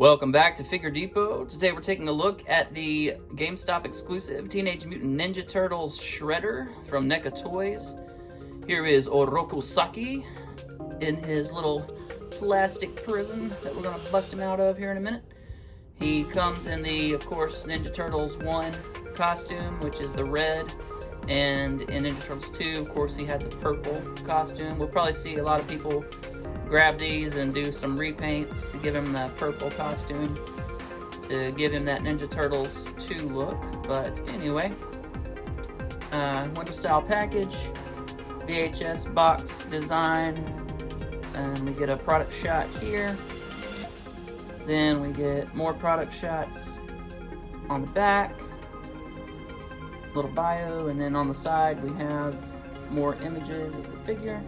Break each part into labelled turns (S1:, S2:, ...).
S1: Welcome back to Figure Depot. Today we're taking a look at the GameStop exclusive Teenage Mutant Ninja Turtles Shredder from NECA Toys. Here is Orokusaki in his little plastic prison that we're going to bust him out of here in a minute. He comes in the, of course, Ninja Turtles 1 costume, which is the red, and in Ninja Turtles 2, of course, he had the purple costume. We'll probably see a lot of people grab these and do some repaints to give him that purple costume, to give him that Ninja Turtles 2 look. But anyway, winter style package, VHS box design, and we get a product shot here. Then we get more product shots on the back, little bio, and then on the side we have more images of the figure.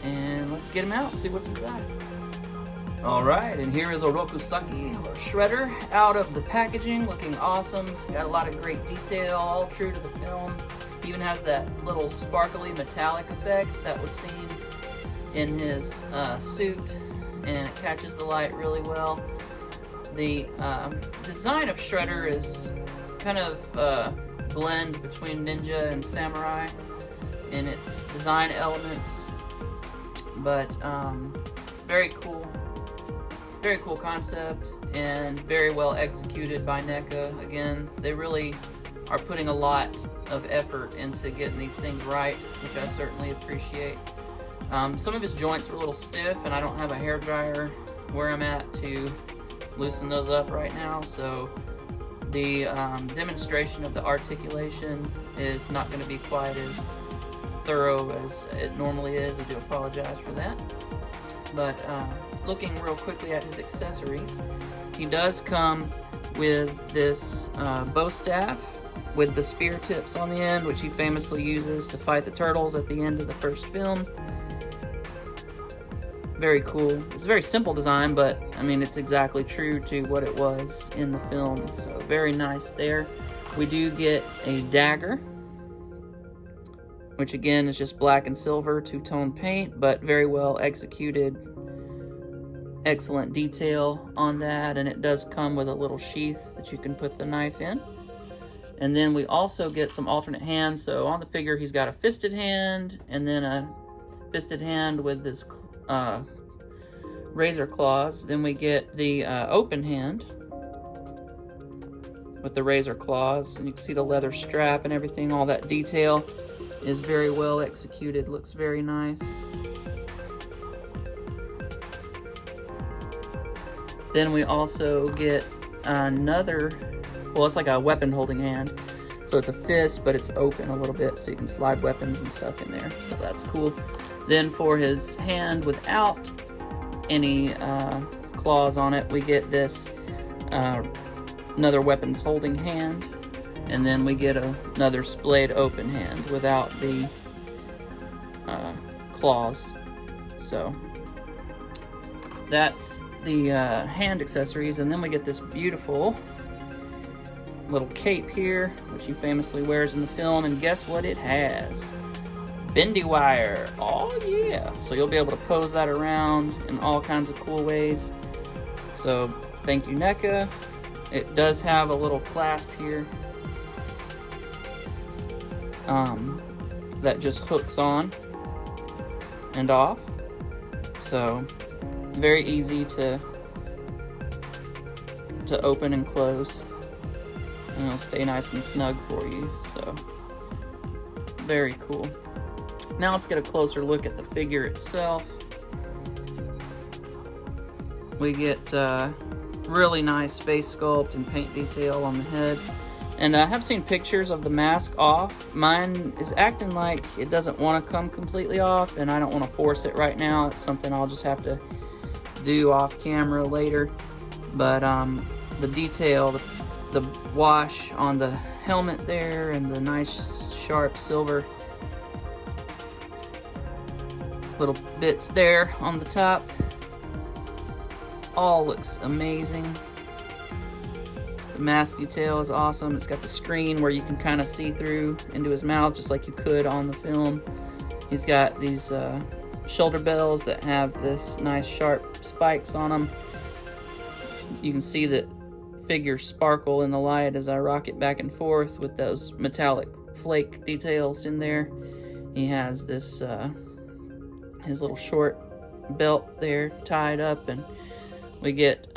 S1: And let's get him out and see what's inside. Alright, and here is Orokusaki, or Shredder, out of the packaging, looking awesome. Got a lot of great detail, all true to the film. He even has that little sparkly metallic effect that was seen in his suit, and it catches the light really well. The design of Shredder is kind of a blend between ninja and samurai in its design elements. But very cool concept, and very well executed by NECA. Again, they really are putting a lot of effort into getting these things right, which I certainly appreciate. Some of his joints are a little stiff, and I don't have a hairdryer where I'm at to loosen those up right now, so the demonstration of the articulation is not going to be quite as thorough as it normally is. I do apologize for that. But looking real quickly at his accessories, he does come with this bow staff with the spear tips on the end, which he famously uses to fight the turtles at the end of the first film. Very cool. It's a very simple design, but I mean, it's exactly true to what it was in the film, so very nice there. We do get a dagger, which again is just black and silver two-tone paint, but very well executed. Excellent detail on that, and it does come with a little sheath that you can put the knife in. And then we also get some alternate hands. So on the figure, he's got a fisted hand, and then a fisted hand with this razor claws. Then we get the open hand with the razor claws, and you can see the leather strap and everything. All that detail is very well executed, looks very nice. Then we also get another, well, it's like a weapon holding hand. So it's a fist, but it's open a little bit, so you can slide weapons and stuff in there, so that's cool. Then for his hand without any claws on it, we get this another weapons holding hand. And then we get another splayed open hand without the claws. So that's the hand accessories. And then we get this beautiful little cape here, which he famously wears in the film. And guess what it has? Bendy wire. Oh yeah! So you'll be able to pose that around in all kinds of cool ways. So thank you, NECA. It does have a little clasp here that just hooks on and off, so very easy to open and close, and it'll stay nice and snug for you, so very cool. Now let's get a closer look at the figure itself. We get really nice face sculpt and paint detail on the head. And I have seen pictures of the mask off. Mine is acting like it doesn't want to come completely off, and I don't want to force it right now. It's something I'll just have to do off camera later. But the detail, the wash on the helmet there, and the nice sharp silver little bits there on the top, all looks amazing. The mask detail is awesome. It's got the screen where you can kind of see through into his mouth, just like you could on the film. He's got these shoulder bells that have this nice sharp spikes on them. You can see that figures sparkle in the light as I rock it back and forth with those metallic flake details in there. He has this his little short belt there tied up, and we get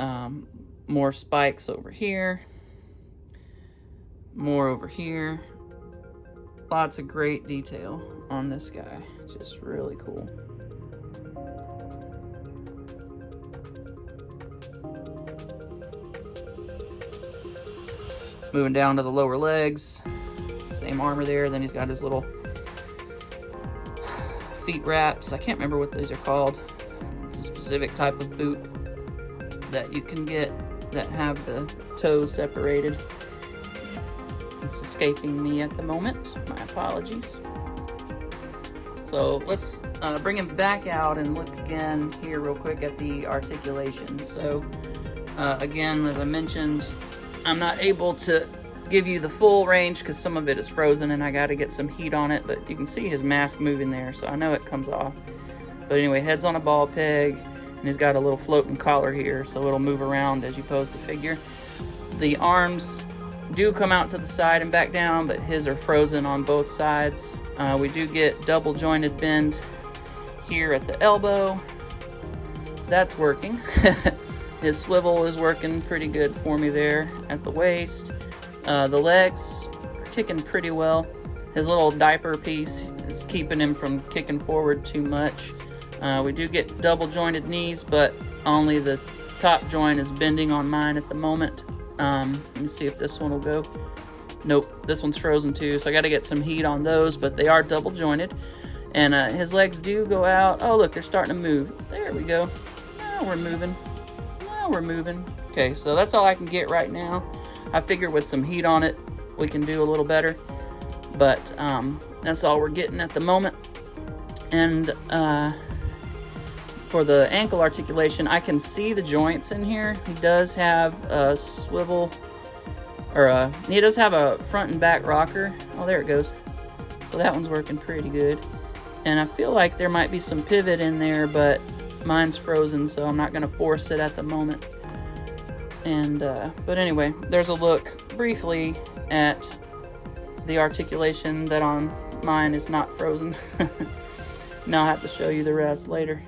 S1: more spikes over here, more over here. Lots of great detail on this guy, just really cool. Moving down to the lower legs, same armor there. Then he's got his little feet wraps. I can't remember what these are called. It's a specific type of boot that you can get that have the toes separated. It's escaping me at the moment. My apologies. So let's bring him back out and look again here real quick at the articulation. So again, as I mentioned, I'm not able to give you the full range because some of it is frozen and I got to get some heat on it, but you can see his mask moving there, so I know it comes off. But anyway, head's on a ball peg, and he's got a little floating collar here, so it'll move around as you pose the figure. The arms do come out to the side and back down, but his are frozen on both sides. We do get double jointed bend here at the elbow. That's working. His swivel is working pretty good for me there at the waist. The legs are kicking pretty well. His little diaper piece is keeping him from kicking forward too much. We do get double jointed knees, but only the top joint is bending on mine at the moment. Let me see if this one will go. Nope, this one's frozen too, so I got to get some heat on those, but they are double jointed. And his legs do go out. Oh, look, they're starting to move. There we go. Now we're moving. We're moving. Okay, so that's all I can get right now. I figure with some heat on it, we can do a little better. But that's all we're getting at the moment. And for the ankle articulation, I can see the joints in here. He does have a swivel, or he does have a front and back rocker. Oh, there it goes. So that one's working pretty good. And I feel like there might be some pivot in there, but mine's frozen, so I'm not going to force it at the moment. And but anyway, there's a look briefly at the articulation that on mine is not frozen. Now I'll have to show you the rest later.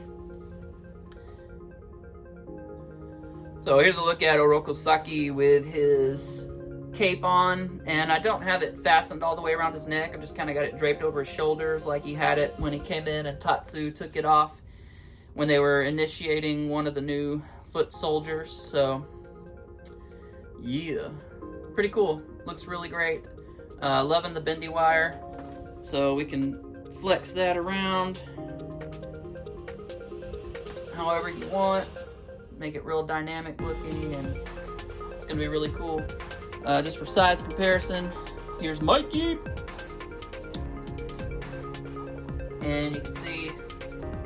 S1: So here's a look at Orokosaki with his cape on, and I don't have it fastened all the way around his neck. I've just kind of got it draped over his shoulders like he had it when he came in and Tatsu took it off when they were initiating one of the new foot soldiers. So yeah, pretty cool. Looks really great. Loving the bendy wire, so we can flex that around however you want, make it real dynamic looking, and it's gonna be really cool. Just for size comparison, here's Mikey, and you can see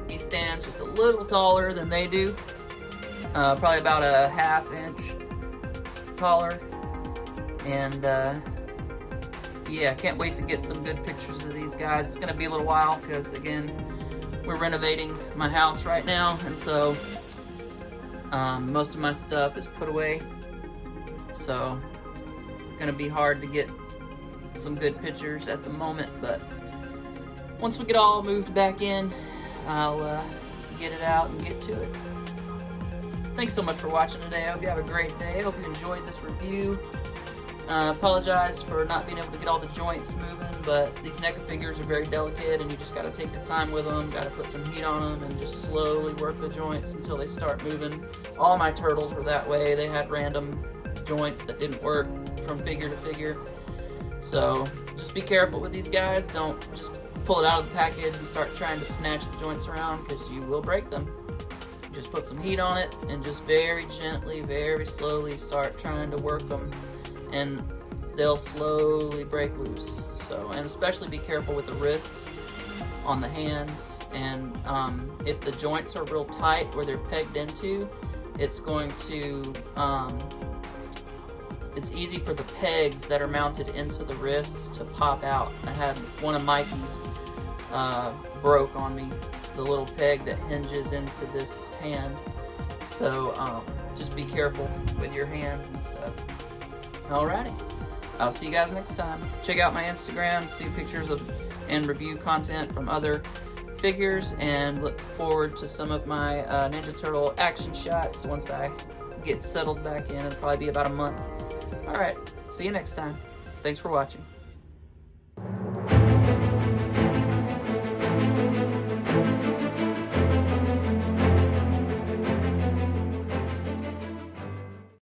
S1: he stands just a little taller than they do, probably about a ½ inch taller. And yeah, can't wait to get some good pictures of these guys. It's gonna be a little while because again, we're renovating my house right now, and so most of my stuff is put away, so it's gonna be hard to get some good pictures at the moment, but once we get all moved back in, I'll get it out and get to it. Thanks so much for watching today. I hope you have a great day. I hope you enjoyed this review. Apologize for not being able to get all the joints moving, but these NECA figures are very delicate, and you just got to take your time with them, got to put some heat on them, and just slowly work the joints until they start moving. All my turtles were that way. They had random joints that didn't work from figure to figure. So just be careful with these guys. Don't just pull it out of the package and start trying to snatch the joints around, because you will break them. Just put some heat on it and just very gently, very slowly start trying to work them, and they'll slowly break loose. So, and especially be careful with the wrists on the hands, and if the joints are real tight where they're pegged into, it's going to it's easy for the pegs that are mounted into the wrists to pop out. I had one of Mikey's broke on me the little peg that hinges into this hand. So just be careful with your hands and stuff. Alrighty, I'll see you guys next time. Check out my Instagram, see pictures of and review content from other figures, and look forward to some of my Ninja Turtle action shots once I get settled back in. It'll probably be about a month. Alright, see you next time. Thanks for watching.